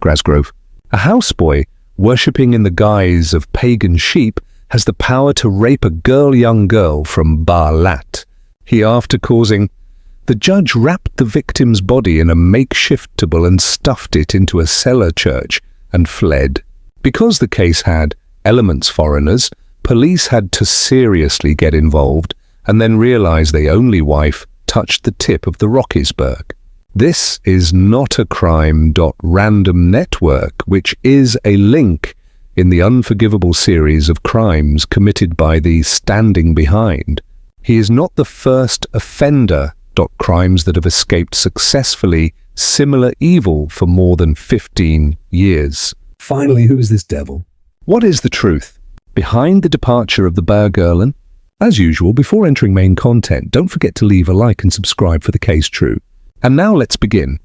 Grasgrove. A houseboy, worshipping in the guise of pagan sheep, has the power to rape a young girl from Baalat. After causing... The judge wrapped the victim's body in a makeshift table and stuffed it into a cellar church and fled. Because the case had elements foreigners, police had to seriously get involved and then realize the only wife touched the tip of the Rockisberg. This is not a crime.random network, which is a link in the unforgivable series of crimes committed by the standing behind. He is not the first offender. Crimes that have escaped successfully similar evil for more than 15 years. Finally, who is this devil? What is the truth behind the departure of the Bergerlen? As usual, before entering main content, don't forget to leave a like and subscribe for the case true. And now let's begin.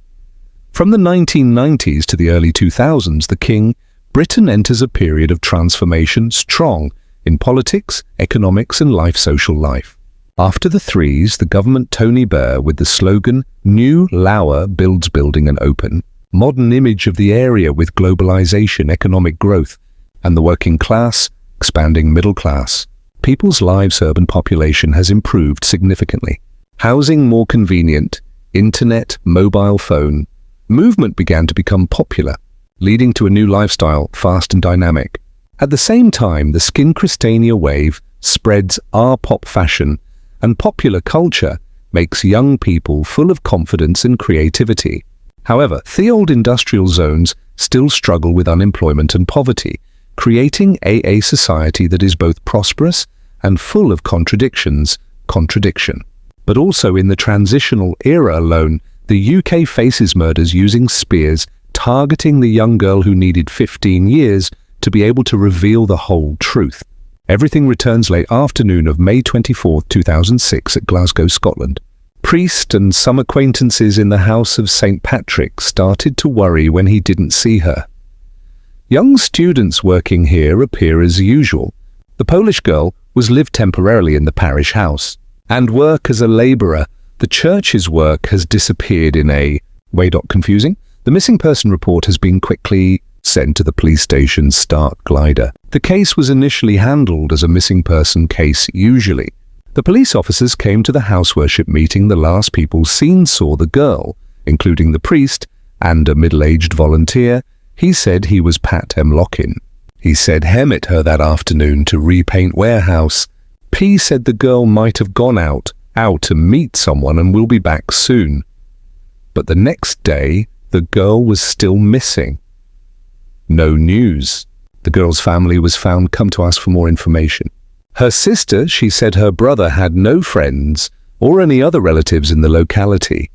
From the 1990s to the early 2000s, the King, Britain enters a period of transformation strong in politics, economics and social life. After the Threes, the government Tony Blair with the slogan, New Lower builds building and open, modern image of the area with globalization, economic growth, and the working class, expanding middle class. People's lives, urban population has improved significantly. Housing more convenient, internet, mobile phone. Movement began to become popular, leading to a new lifestyle, fast and dynamic. At the same time, the skin Christiania wave spreads R-pop fashion, and popular culture makes young people full of confidence and creativity. However, the old industrial zones still struggle with unemployment and poverty, creating a society that is both prosperous and full of contradiction. But also in the transitional era alone, the UK faces murders using spears, targeting the young girl who needed 15 years to be able to reveal the whole truth. Everything returns late afternoon of May 24, 2006 at Glasgow, Scotland. Priest and some acquaintances in the house of St. Patrick started to worry when he didn't see her. Young students working here appear as usual. The Polish girl lived temporarily in the parish house and work as a labourer. The church's work has disappeared in a way. Confusing. The missing person report has been quickly sent to the police station's Start Glider. The case was initially handled as a missing person case usually. The police officers came to the house worship meeting. The last people seen saw the girl, including the priest and a middle-aged volunteer. He said he was Pat M. Lockin. He said he met her that afternoon to repaint warehouse. P said the girl might have gone out to meet someone and will be back soon. But the next day, the girl was still missing. No news. The girl's family was found come to ask for more information. Her sister, she said her brother had no friends or any other relatives in the locality.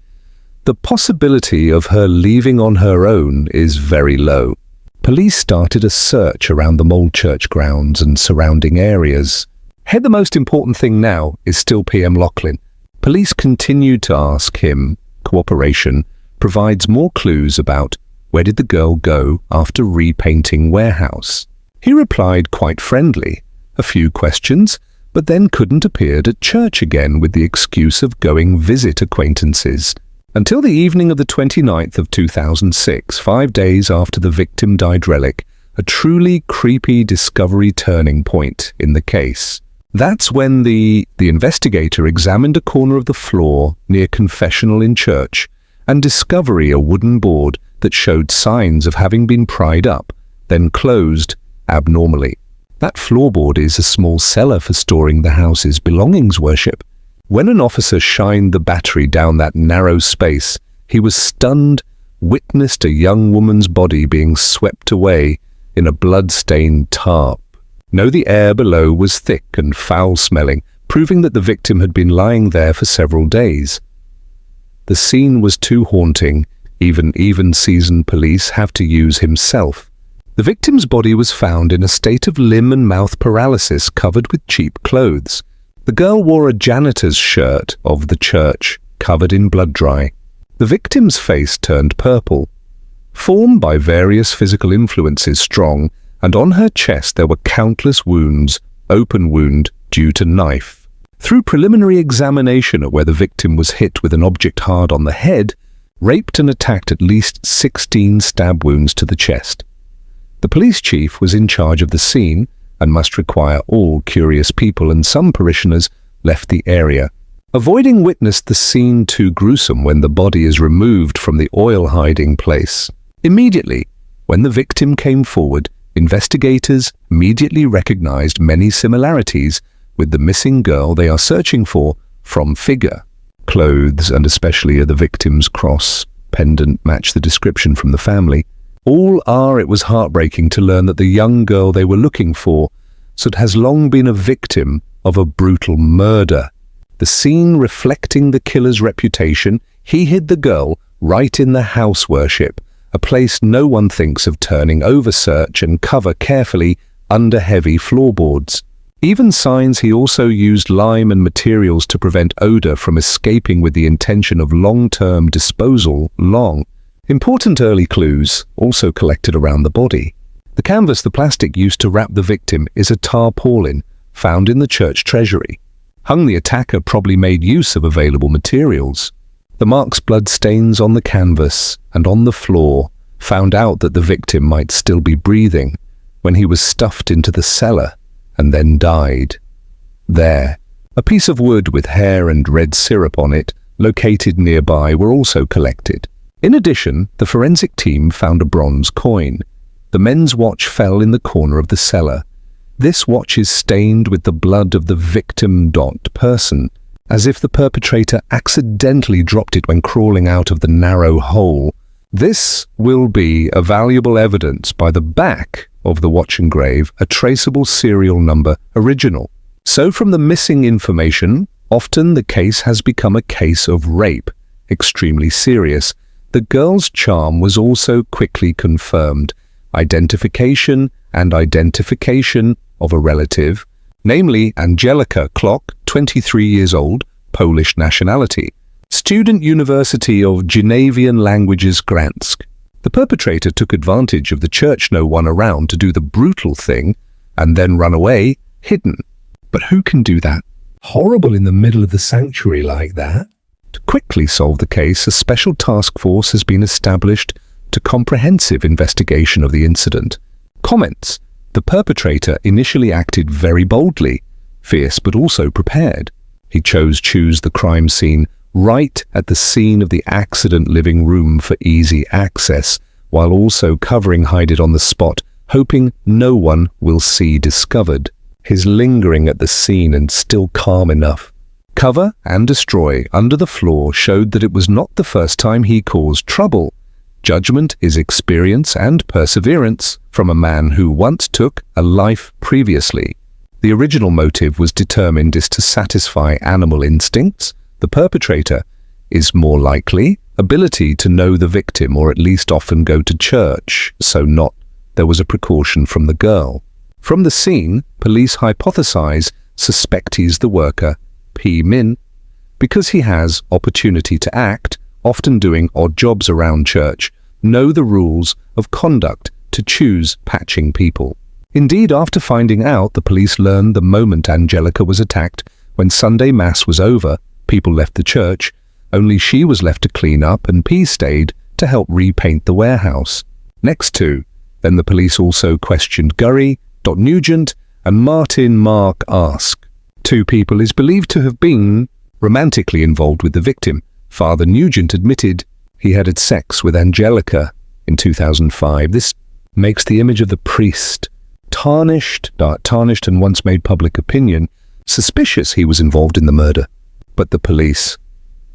The possibility of her leaving on her own is very low. Police started a search around the Mold Church grounds and surrounding areas. The most important thing now is still PM Locklin. Police continued to ask him. Cooperation provides more clues about where did the girl go after repainting warehouse. He replied quite friendly, a few questions, but then couldn't appear at church again with the excuse of going visit acquaintances. Until the evening of the 29th of 2006, 5 days after the victim died relic, a truly creepy discovery turning point in the case. That's when the investigator examined a corner of the floor near confessional in church and discovered a wooden board that showed signs of having been pried up, then closed abnormally. That floorboard is a small cellar for storing the house's belongings. Worship. When an officer shined the battery down that narrow space, he was stunned, witnessed a young woman's body being swept away in a blood-stained tarp. No, the air below was thick and foul-smelling, proving that the victim had been lying there for several days. The scene was too haunting. Even seasoned police have to use himself. The victim's body was found in a state of limb and mouth paralysis, covered with cheap clothes. The girl wore a janitor's shirt of the church, covered in blood dry. The victim's face turned purple, formed by various physical influences strong, and on her chest there were countless wounds, open wound due to knife. Through preliminary examination of where the victim was hit with an object hard on the head, raped and attacked at least 16 stab wounds to the chest. The police chief was in charge of the scene and must require all curious people and some parishioners left the area. Avoiding witnessed the scene too gruesome when the body is removed from the oil hiding place. Immediately, when the victim came forward, investigators immediately recognized many similarities with the missing girl they are searching for from figure. Clothes, and especially the victim's cross pendant, match the description from the family. It was heartbreaking to learn that the young girl they were looking for has long been a victim of a brutal murder. The scene reflecting the killer's reputation, he hid the girl right in the house worship, a place no one thinks of turning over search and cover carefully under heavy floorboards. Even signs he also used lime and materials to prevent odor from escaping with the intention of long-term disposal. Important early clues also collected around the body. The canvas, the plastic used to wrap the victim, is a tarpaulin found in the church treasury. The attacker probably made use of available materials. The marks, blood stains on the canvas and on the floor found out that the victim might still be breathing when he was stuffed into the cellar and then died. There, a piece of wood with hair and red syrup on it, located nearby, were also collected. In addition, the forensic team found a bronze coin. The men's watch fell in the corner of the cellar. This watch is stained with the blood of the victim person, as if the perpetrator accidentally dropped it when crawling out of the narrow hole. This will be a valuable evidence by the back of the watch engrave, a traceable serial number original. So from the missing information, often the case has become a case of rape, extremely serious. The girl's charm was also quickly confirmed. Identification of a relative, namely Angelica Klock, 23 years old, Polish nationality, student University of Genevian Languages Gdansk. The perpetrator took advantage of the church no one around to do the brutal thing and then run away, hidden. But who can do that? Horrible in the middle of the sanctuary like that. To quickly solve the case, a special task force has been established to comprehensive investigation of the incident. Comments: the perpetrator initially acted very boldly, fierce but also prepared. He chose the crime scene right at the scene of the accident living room for easy access, while also hide it on the spot, hoping no one will see discovered. His lingering at the scene and still calm enough. Cover and destroy under the floor showed that it was not the first time he caused trouble. Judgment is experience and perseverance from a man who once took a life previously. The original motive was determined is to satisfy animal instincts. The perpetrator is more likely ability to know the victim or at least often go to church, there was a precaution from the girl. From the scene, police hypothesize suspect he's the worker, P. Min, because he has opportunity to act, often doing odd jobs around church, know the rules of conduct to choose patching people. Indeed, after finding out, the police learned the moment Angelica was attacked, when Sunday Mass was over, people left the church, only she was left to clean up and P stayed to help repaint the warehouse. Then the police also questioned Gurry, Nugent and Martin Mark Ask. Two people is believed to have been romantically involved with the victim. Father Nugent admitted he had sex with Angelica in 2005. This makes the image of the priest tarnished and once made public opinion suspicious he was involved in the murder. But the police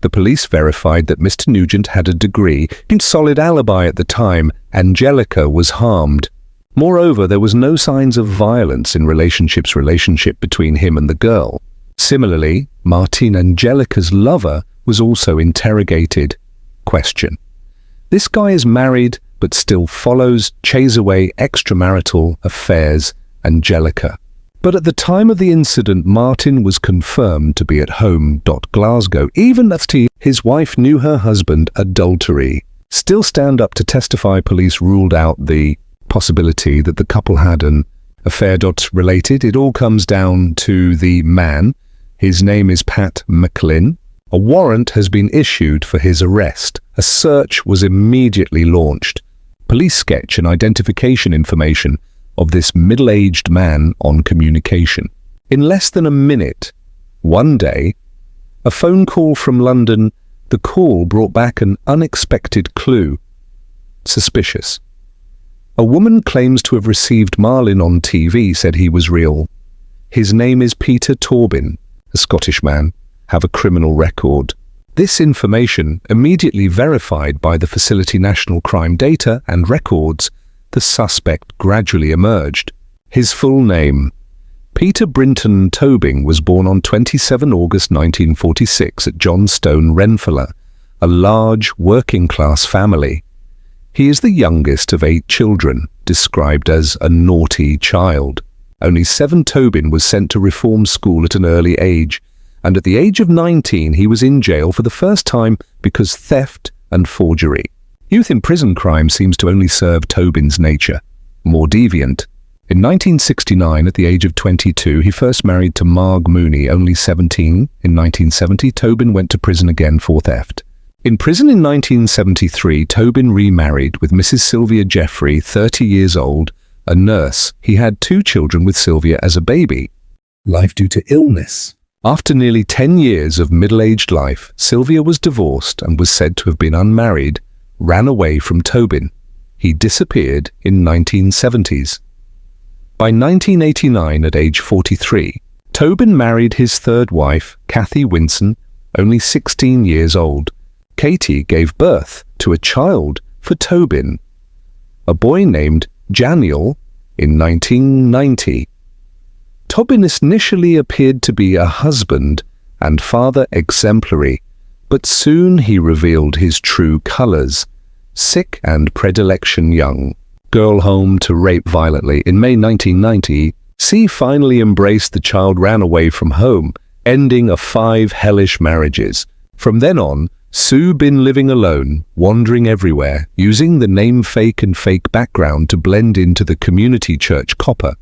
verified that Mr. Nugent had a degree in solid alibi at the time Angelica was harmed. Moreover, there was no signs of violence in relationship between him and the girl. Similarly, Martin, Angelica's lover, was also interrogated. Question: this guy is married but still chases away extramarital affairs Angelica. But at the time of the incident, Martin was confirmed to be at home. Glasgow. Even his wife knew her husband adultery. Still stand up to testify. Police ruled out the possibility that the couple had an affair. Related, it all comes down to the man. His name is Pat McLean. A warrant has been issued for his arrest. A search was immediately launched. Police sketch and identification information of this middle-aged man on communication. In less than a minute, one day, a phone call from London, the call brought back an unexpected clue. Suspicious. A woman claims to have received Marlin on TV, said he was real. His name is Peter TOBIN, a Scottish man, have a criminal record. This information, immediately verified by the facility national crime data and records, the suspect gradually emerged. His full name, Peter Brinton Tobin, was born on 27 August 1946 at Johnstone, Renfrew, a large working-class family. He is the youngest of 8 children, described as a naughty child. Only 7, Tobin was sent to reform school at an early age, and at the age of 19 he was in jail for the first time because theft and forgery. Youth in prison crime seems to only serve Tobin's nature, more deviant. In 1969, at the age of 22, he first married to Marg Mooney, only 17. In 1970, Tobin went to prison again for theft. In prison in 1973, Tobin remarried with Mrs. Sylvia Jeffrey, 30 years old, a nurse. He had 2 children with Sylvia as a baby. Life due to illness. After nearly 10 years of middle-aged life, Sylvia was divorced and was said to have been unmarried, ran away from Tobin. He disappeared in 1970s. By 1989, at age 43, Tobin married his 3rd wife, Kathy Winson, only 16 years old. Katie gave birth to a child for Tobin, a boy named Janiel, in 1990. Tobin initially appeared to be a husband and father exemplary, but soon he revealed his true colors. Sick and predilection young. Girl home to rape violently. In May 1990, C finally embraced the child, ran away from home, ending a 5 hellish marriages. From then on, Sue been living alone, wandering everywhere, using the name fake and fake background to blend into the community church copper.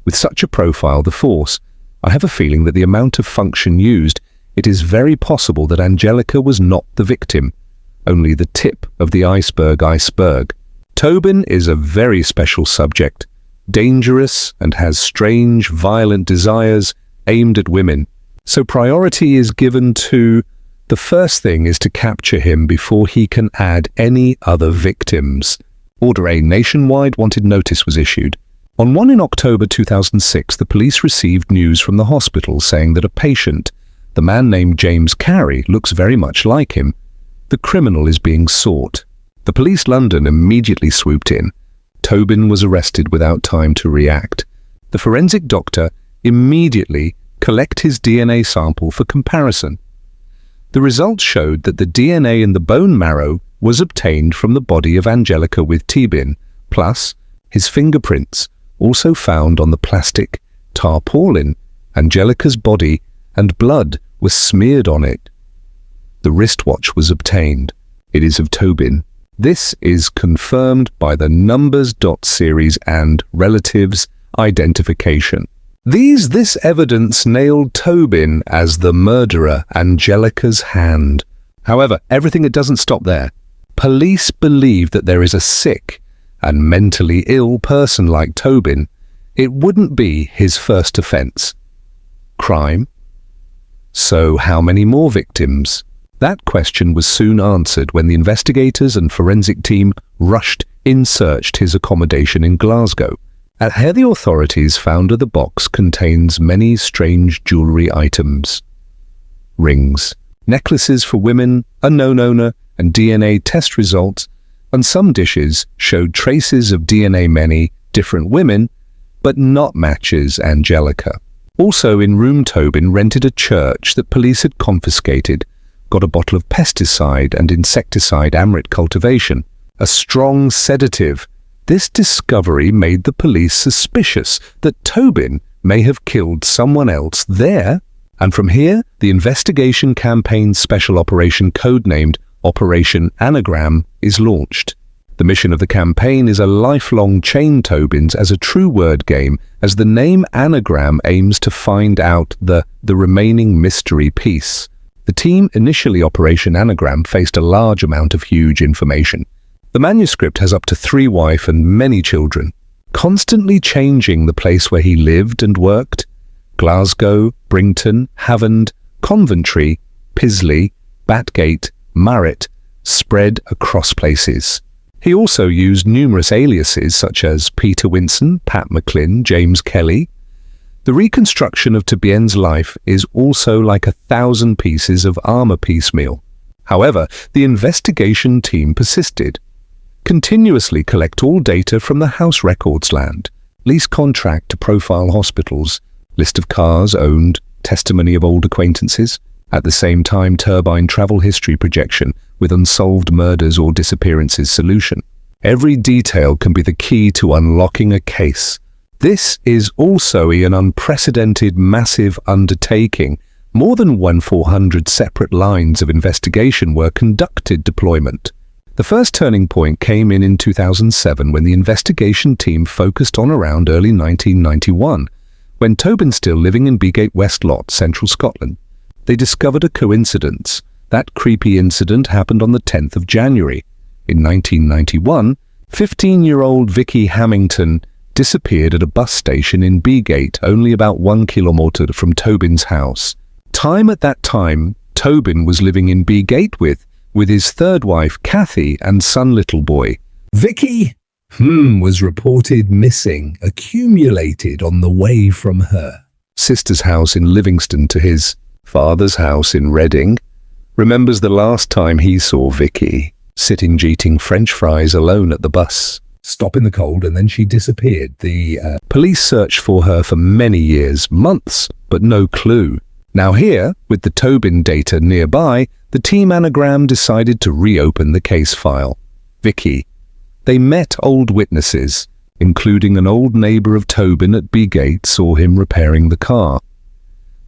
With such a profile, the force, I have a feeling that the amount of function used, it is very possible that Angelica was not the victim, only the tip of the iceberg. Tobin is a very special subject, dangerous and has strange, violent desires aimed at women. So priority is given to the first thing is to capture him before he can add any other victims. Order A nationwide wanted notice was issued. On 1 in October 2006, the police received news from the hospital saying that a patient, the man named James Carey, looks very much like him. The criminal is being sought. The police London immediately swooped in. Tobin was arrested without time to react. The forensic doctor immediately collected his DNA sample for comparison. The results showed that the DNA in the bone marrow was obtained from the body of Angelica with TOBIN, plus his fingerprints, also found on the plastic tarpaulin. Angelica's body and blood was smeared on it. The wristwatch was obtained. It is of Tobin. This is confirmed by the numbers dot series and relatives identification. This evidence nailed Tobin as the murderer, Angelica's hand. However, it doesn't stop there. Police believe that there is a sick and mentally ill person like Tobin. It wouldn't be his first offense. Crime? So how many more victims? That question was soon answered when the investigators and forensic team rushed in searched his accommodation in Glasgow. At here the authorities found the box contains many strange jewellery items. Rings, necklaces for women, unknown owner, and DNA test results, and some dishes showed traces of DNA many different women, but not matches Angelica. Also in room Tobin rented a church that police had confiscated, got a bottle of pesticide and insecticide Amrit cultivation, a strong sedative. This discovery made the police suspicious that Tobin may have killed someone else there, and from here the investigation campaign special operation codenamed Operation Anagram is launched. The mission of the campaign is a lifelong chain Tobins as a true word game, as the name Anagram aims to find out the remaining mystery piece. The team initially Operation Anagram faced a large amount of huge information. The manuscript has up to 3 wives and many children, constantly changing the place where he lived and worked. Glasgow, Brington, Havant, Coventry, Pisley, Batgate, Marett, spread across places. He also used numerous aliases such as Peter Winson, Pat McClin, James Kelly. The reconstruction of TOBIN's life is also like 1,000 pieces of armor piecemeal. However, the investigation team persisted. Continuously collect all data from the house records land, lease contract to profile hospitals, list of cars owned, testimony of old acquaintances, at the same time turbine travel history projection with unsolved murders or disappearances solution. Every detail can be the key to unlocking a case. This is also an unprecedented massive undertaking. More than 1,400 separate lines of investigation were conducted deployment. The first turning point came in 2007 when the investigation team focused on around early 1991, when TOBIN still living in Beegate West Lot, central Scotland. They discovered a coincidence. That creepy incident happened on the 10th of January. In 1991, 15-year-old Vicky Hamilton disappeared at a bus station in Beegate, only about 1 kilometre from Tobin's house. At that time, Tobin was living in Beegate with his third wife, Kathy, and son, little boy. Vicky was reported missing, accumulated on the way from her sister's house in Livingston to his father's house in Reading. Remembers the last time he saw Vicky sitting eating French fries alone at the bus stop in the cold, and then she disappeared. The police searched for her for many years, months, but no clue. Now here, with the TOBIN data nearby, the team Anagram decided to reopen the case file. Vicky. They met old witnesses, including an old neighbour of TOBIN at Beegate saw him repairing the car.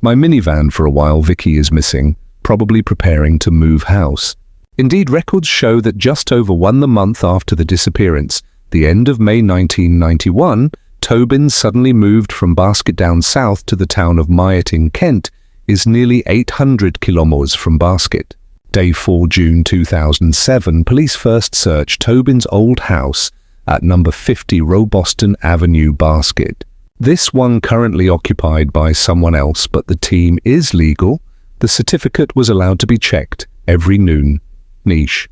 My minivan for a while Vicky is missing, probably preparing to move house. Indeed, records show that just over 1 month after the disappearance, the end of May 1991, TOBIN suddenly moved from Basket down south to the town of Myett in Kent, is nearly 800 kilometres from Basket. Day 4 June 2007, police first searched TOBIN's old house at number 50 Roboston Avenue, Basket. This one currently occupied by someone else, but the team is legal. The certificate was allowed to be checked every noon. Niche.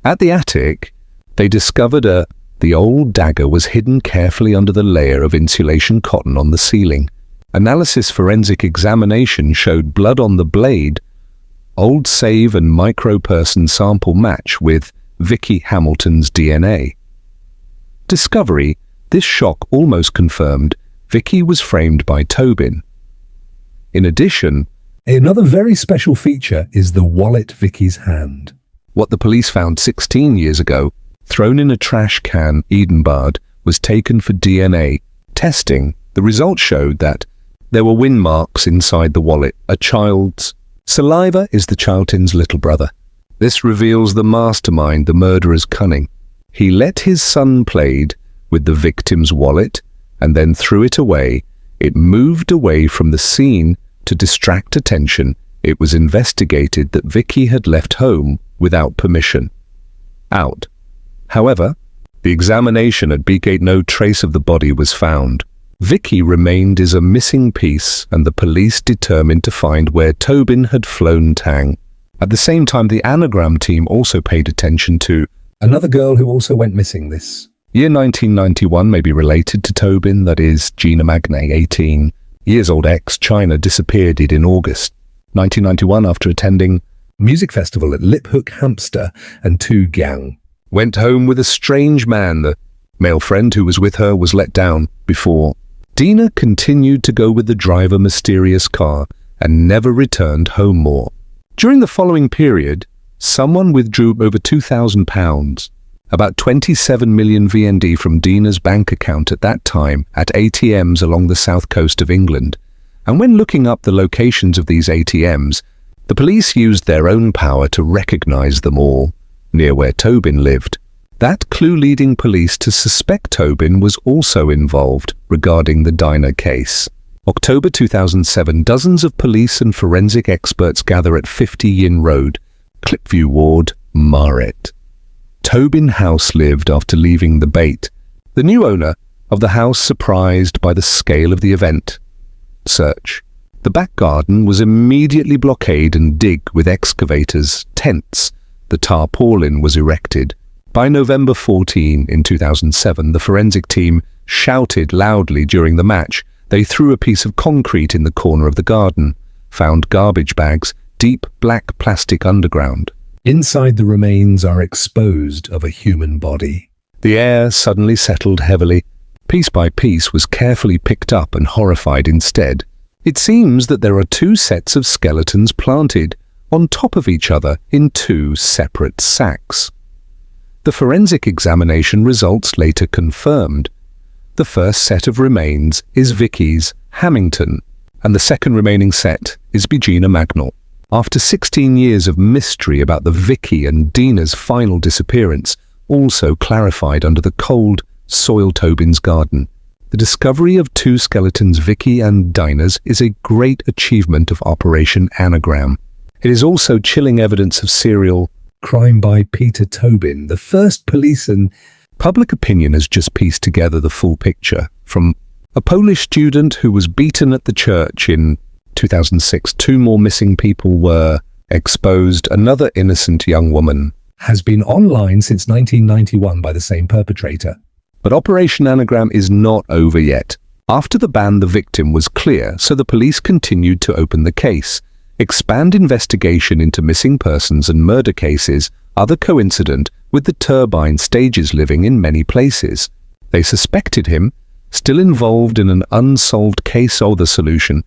At the attic, they discovered the old dagger was hidden carefully under the layer of insulation cotton on the ceiling. Analysis forensic examination showed blood on the blade. Old save and micro-person sample match with Vicky Hamilton's DNA. Discovery. This shock almost confirmed Vicky was framed by TOBIN. In addition, another very special feature is the wallet Vicky's hand. What the police found 16 years ago, thrown in a trash can, Edenbard, was taken for DNA testing. The results showed that there were wind marks inside the wallet. A child's saliva is the child's little brother. This reveals the mastermind, the murderer's cunning. He let his son played with the victim's wallet and then threw it away. It moved away from the scene to distract attention. It was investigated that Vicky had left home without permission. Out. However, the examination at Beegate, no trace of the body was found. Vicky remained as a missing piece, and the police determined to find where TOBIN had flown Tang. At the same time, the Anagram team also paid attention to another girl who also went missing this year 1991, may be related to TOBIN, that is, Gina Magnay, 18 years old, ex-China, disappeared in August 1991 after attending music festival at Lip Hook Hampster and Tu Gang. Went home with a strange man. The male friend who was with her was let down before. Dina continued to go with the driver mysterious car and never returned home more. During the following period, someone withdrew over £2,000, about 27 million VND from Dina's bank account at that time at ATMs along the south coast of England. And when looking up the locations of these ATMs, the police used their own power to recognize them all, near where TOBIN lived. That clue leading police to suspect TOBIN was also involved regarding the Dinah case. October 2007, dozens of police and forensic experts gather at 50 Yin Road, Clipview Ward, Marett. Tobin House lived after leaving the bait. The new owner of the house surprised by the scale of the event. Search. The back garden was immediately blockaded and digged with excavators, tents. The tarpaulin was erected. By November 14 in 2007, the forensic team shouted loudly during the match. They threw a piece of concrete in the corner of the garden, found garbage bags, deep black plastic underground. Inside the remains are exposed of a human body. The air suddenly settled heavily. Piece by piece was carefully picked up and horrified instead. It seems that there are two sets of skeletons planted on top of each other in two separate sacks. The forensic examination results later confirmed. The first set of remains is Vicky's Hamilton, and the second remaining set is Regina Magnol. After 16 years of mystery about the Vicky and Dina's final disappearance, also clarified under the cold soil Tobin's garden, the discovery of two skeletons, Vicky and Dina's, is a great achievement of Operation Anagram. It is also chilling evidence of serial Crime by Peter Tobin, the first police and public opinion has just pieced together the full picture. From a Polish student who was beaten at the church in 2006, two more missing people were exposed. Another innocent young woman has been online since 1991 by the same perpetrator. But Operation Anagram is not over yet. After the ban, the victim was clear, so the police continued to open the case, expand investigation into missing persons and murder cases, other coincident with the turbine stages living in many places. They suspected him, still involved in an unsolved case or the solution,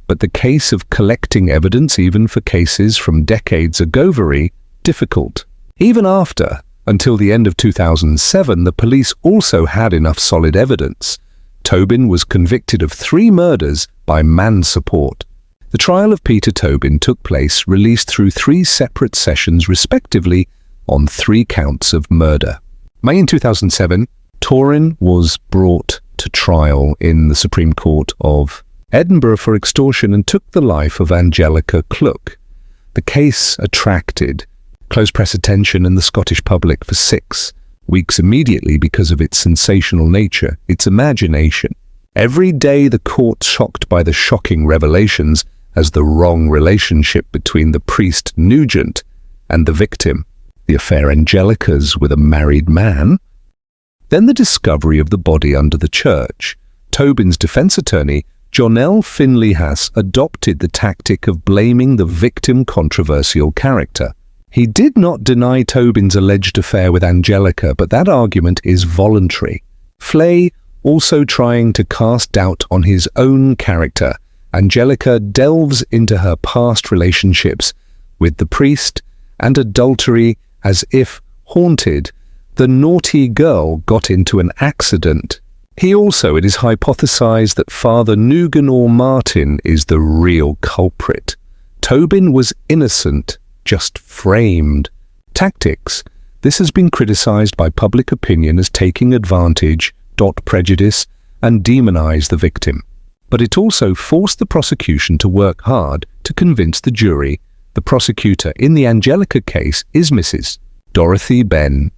but the case of collecting evidence even for cases from decades ago very difficult. Even after, until the end of 2007, the police also had enough solid evidence. Tobin was convicted of 3 murders by man support. The trial of Peter Tobin took place, released through 3 separate sessions respectively, on 3 counts of murder. May in 2007, Tobin was brought to trial in the Supreme Court of Edinburgh for extortion and took the life of Angelica Cluck. The case attracted close press attention in the Scottish public for 6 weeks immediately because of its sensational nature, its imagination. Every day the court shocked by the shocking revelations as the wrong relationship between the priest Nugent and the victim, the affair Angelica's with a married man. Then the discovery of the body under the church. Tobin's defense attorney, Jonelle Finley Haas, adopted the tactic of blaming the victim controversial character. He did not deny Tobin's alleged affair with Angelica, but that argument is voluntary. Flay also trying to cast doubt on his own character. Angelica delves into her past relationships with the priest and adultery as if haunted. The naughty girl got into an accident. It is hypothesized that Father Nuganor Martin is the real culprit. Tobin was innocent, just framed. Tactics. This has been criticized by public opinion as taking advantage, prejudice, and demonize the victim. But it also forced the prosecution to work hard to convince the jury. The prosecutor in the Angelica case is Mrs. Dorothy Benn.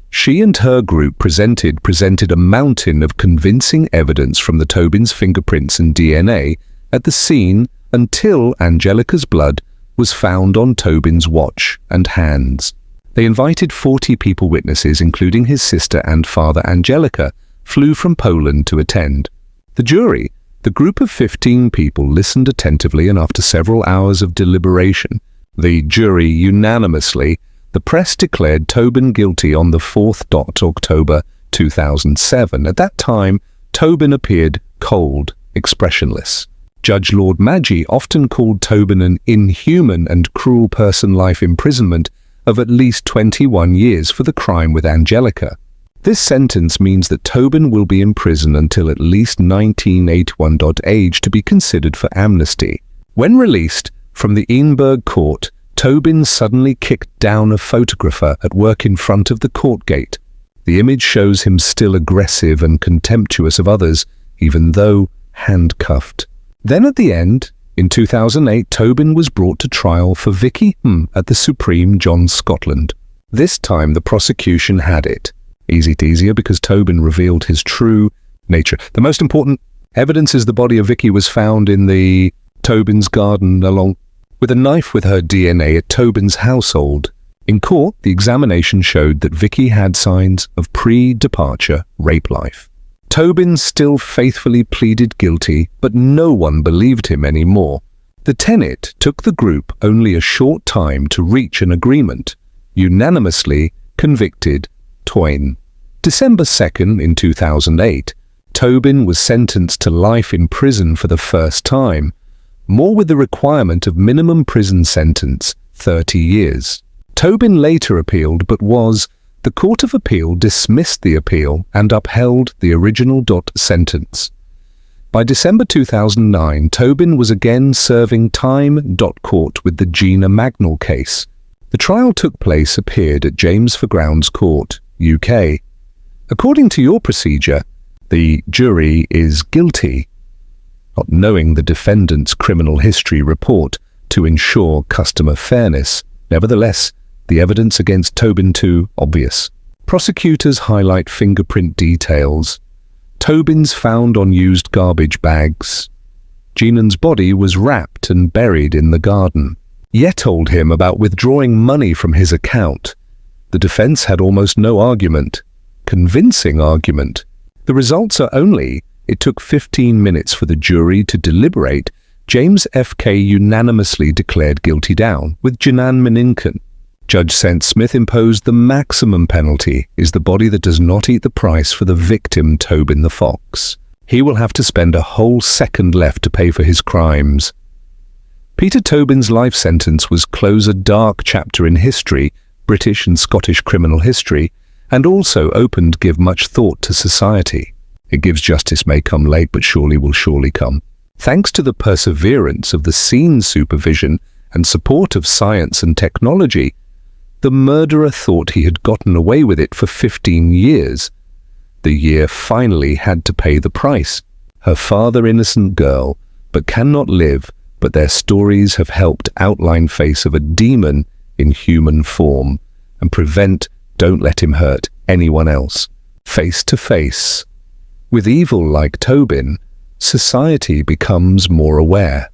She and her group presented a mountain of convincing evidence from the Tobin's fingerprints and DNA at the scene until Angelica's blood was found on Tobin's watch and hands. They invited 40 people witnesses, including his sister and father. Angelica flew from Poland to attend. The jury, the group of 15 people, listened attentively, and after several hours of deliberation, the jury unanimously, the press declared Tobin guilty on the 4th October 2007. At that time, Tobin appeared cold, expressionless. Judge Lord Maggie often called Tobin an inhuman and cruel person, life imprisonment of at least 21 years for the crime with Angelica. This sentence means that Tobin will be in prison until at least 1981. Age to be considered for amnesty. When released from the Edinburgh court, Tobin suddenly kicked down a photographer at work in front of the court gate. The image shows him still aggressive and contemptuous of others, even though handcuffed. Then at the end, in 2008, Tobin was brought to trial for Vicky at the Supreme John Scotland. This time the prosecution had it. Easier because Tobin revealed his true nature. The most important evidence is the body of Vicky was found in the Tobin's garden along with a knife with her DNA at Tobin's household. In court, the examination showed that Vicky had signs of pre-departure rape life. Tobin still faithfully pleaded guilty, but no one believed him anymore. The tenet took the group only a short time to reach an agreement. Unanimously convicted Twain. December 2nd in 2008, Tobin was sentenced to life in prison for the first time, more with the requirement of minimum prison sentence, 30 years. Tobin later appealed but the Court of Appeal dismissed the appeal and upheld the original sentence. By December 2009, Tobin was again serving time court with the Gina Magnell case. The trial took place appeared at James for Grounds Court, UK. According to your procedure, the jury is guilty, not knowing the defendant's criminal history report to ensure customer fairness. Nevertheless, the evidence against Tobin too obvious. Prosecutors highlight fingerprint details. Tobin's found on used garbage bags. Gina's body was wrapped and buried in the garden. Ye told him about withdrawing money from his account. The defense had almost no argument. Convincing argument. The results are only, it took 15 minutes for the jury to deliberate. James F.K. unanimously declared guilty down with Janan Meninken. Judge St. Smith imposed the maximum penalty is the body that does not eat the price for the victim Tobin the Fox. He will have to spend a whole second left to pay for his crimes. Peter Tobin's life sentence was close a dark chapter in history, British and Scottish criminal history, and also opened give much thought to society. It gives justice may come late, but surely will surely come. Thanks to the perseverance of the scene supervision and support of science and technology, the murderer thought he had gotten away with it for 15 years. The year finally had to pay the price. Her father, innocent girl, but cannot live, but their stories have helped outline face of a demon in human form and prevent don't let him hurt anyone else. Face to face. With evil like Tobin, society becomes more aware.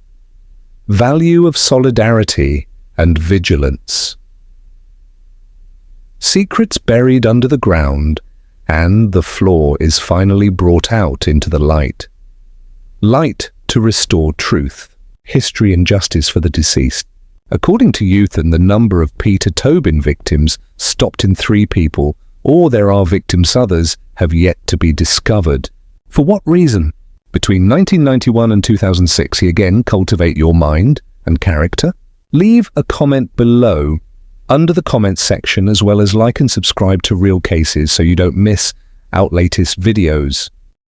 Value of solidarity and vigilance. Secrets buried under the ground, and the flaw is finally brought out into the light. Light to restore truth, history and justice for the deceased. According to Youthen, the number of Peter Tobin victims stopped in 3 people, or there are victims others have yet to be discovered. For what reason? Between 1991 and 2006, he again cultivate your mind and character. Leave a comment below under the comments section, as well as like and subscribe to Real Cases so you don't miss out latest videos.